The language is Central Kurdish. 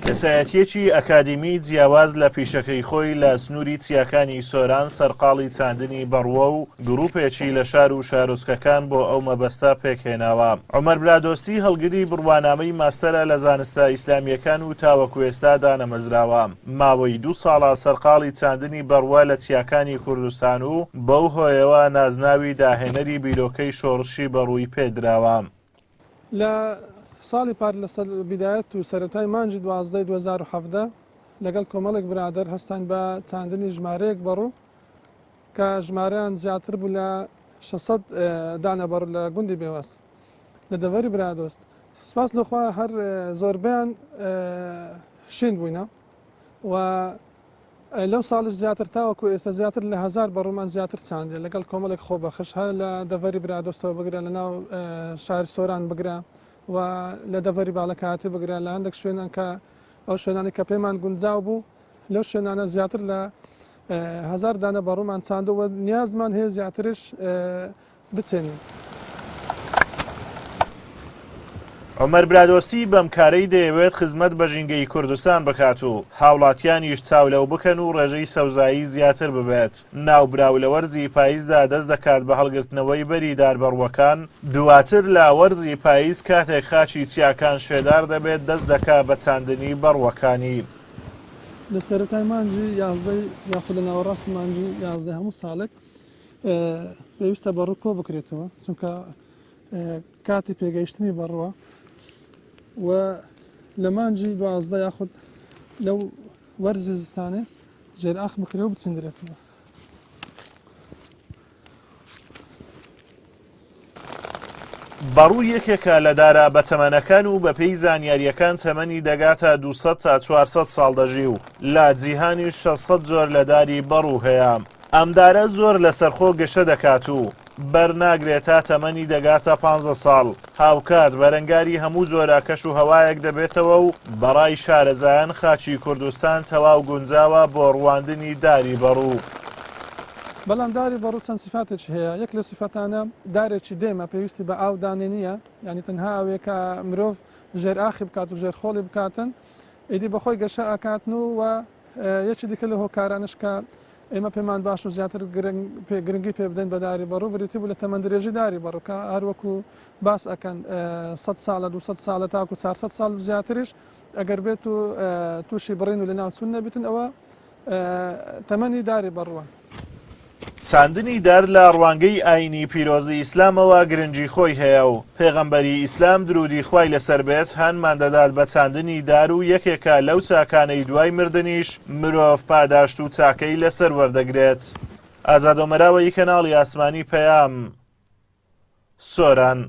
کەسایەتیەکی ئەکادیمی جیاواز لە پیشەکەی خۆی لە سنووری چیاکانی سۆران سەرقاڵی چاندنی بەڕوە و گروپێکی لە شار و شارۆچکەکان بۆ ئەو مەبەستە پێکهێناوە. عومەر برادۆستی هەڵگری بڕوانامەی ماستەرە لە زانستە ئیسلامیەکان و تاوەکو ئێستا دانەمەزراوە. ماوەی 2 ساڵە سەرقاڵی چاندنی بەڕوە لە چیاکانی کوردستان و بەو هۆیەوە نازناوی داهێنەری بیرۆکەی شۆڕشی بەڕووی پێدراوە. ساڵی پار لە بیدایەت و سەرەتای مانجی 12 2017 لەگەڵ کۆمەڵێک برادەر هەستان بە چاندنی ژمارەیەک بەڕوو کە ژمارەیان زیاتر بوو لە 600 دانەبەڕ لە گوندی بێوەست لە دەڤەری برادۆست. سپاس لەخوا هەر زۆربیان شین بووینە و لەو ساڵش زیاتر تاوەکو ئێستا زیاتر لە 1000 بەڕوومان زیاتر چاندێ لەگەڵ کۆمەڵێک خۆبەخش هەر لە دەڤەری برادۆستەوە بگرە لە ناو شاری سۆران بگرە و لە دەڤەری باڵەکاتی بگرە لە هەندێک شوێنان کە ئەو شوێنانی کە پێمان گونجاو بوو لەو شوێنانە زیاتر لە 1000 دانە بەڕوومان چاندەوە نیازمان هەیە زیاترش بچێنین. عومەر برادۆستی بەم کارەی دەیەوێت خزمەت بە ژینگەی کوردستان بکات و هاوڵاتیانیش چاولەو بکەن و ڕێژەی سەوزایی زیاتر ببێت. ناوبراو لە وەرزی پاییزدا دەست دەکات بە هەڵگرتنەوەی بەری داربەڕوەکان، دواتر لە وەرزی پاییز کاتێک خاچی چیاکان شێدار دەبێت دەست دەکات بە چاندنی بەڕوەکانی. لە سەرەتای مانجی 11 یاخود لە ناوەڕاستی مانجی 11 هەموو ساڵێک پێویستە بەڕوو کۆ بکرێتەوە چونکە کاتی پێگەیشتنی بەڕوە و لە مانجی 12 یاخود لەو وەرزی زستانێ ژێرئاخ بکرێ و بچندرێتەوە. بەڕوو یەکێکە لە دارا بەتەمەنەکان و بە پێی زانیاریەکان تەمەنی دەگاتە 200 تا 400 ساڵ دەژی و لە جیهانی 600 جۆر لە داری بەڕوو هەیە. ئەم دارە زۆر لە سەرخۆ گەشە دەکات و بەرناگرێتە تەمەنی دەگاتە 15 ساڵ. هاوکات بەرەنگاری هەموو جۆرە کەش و هەوایەک دەبێتەوە و بەڕای شارەزایان خاچی کوردستان تەواو گونجاوە بۆ ڕواندنی داری بەڕوو. بەڵام داری بەڕوو چەند سیفاتێکی هەیە. یەک لە سیفەتانە دارێکی دێمە پێویستی بە ئاو دانێنیە، یعنی تەنها ئەوەیە کە مرۆڤ ژێرئاخی بکات و ژێرخۆڵی بکاتن ئیدی بەخۆی گەشە ئاکاتن و یەکی دیکە لە هۆکارانش کە ئێمە پێمان باش و زیاتر گرنگی پێ بدەین بە داری بەڕوو بریتی بوو لە تەمەندرێژی داری بەڕوو کە هەروەکو باس ئەکەن 100 ساڵە 200 ساڵە تاکو 400 ساڵ زیاتریش ئەگەر بێت و تووشی بڕین و لە ناو چوون نەبیتن ئەوە تەمەنی داری بەڕوە. چاندنی دار لە ڕوانگەی ئاینی پیرۆزی ئیسلامەوە گرنگی خۆی هەیە و پێغەمبەری ئیسلام درودی خوای لەسەر بێت هەنمان دەدات بە چاندنی دار و یەکێکە لەو چاکانەی دوای مردنیش مرۆڤ پاداشت و چاکەی لەسەر وەردەگرێت. ئازادۆمەراوەی کەناڵی ئاسمانی پەیام، سۆران.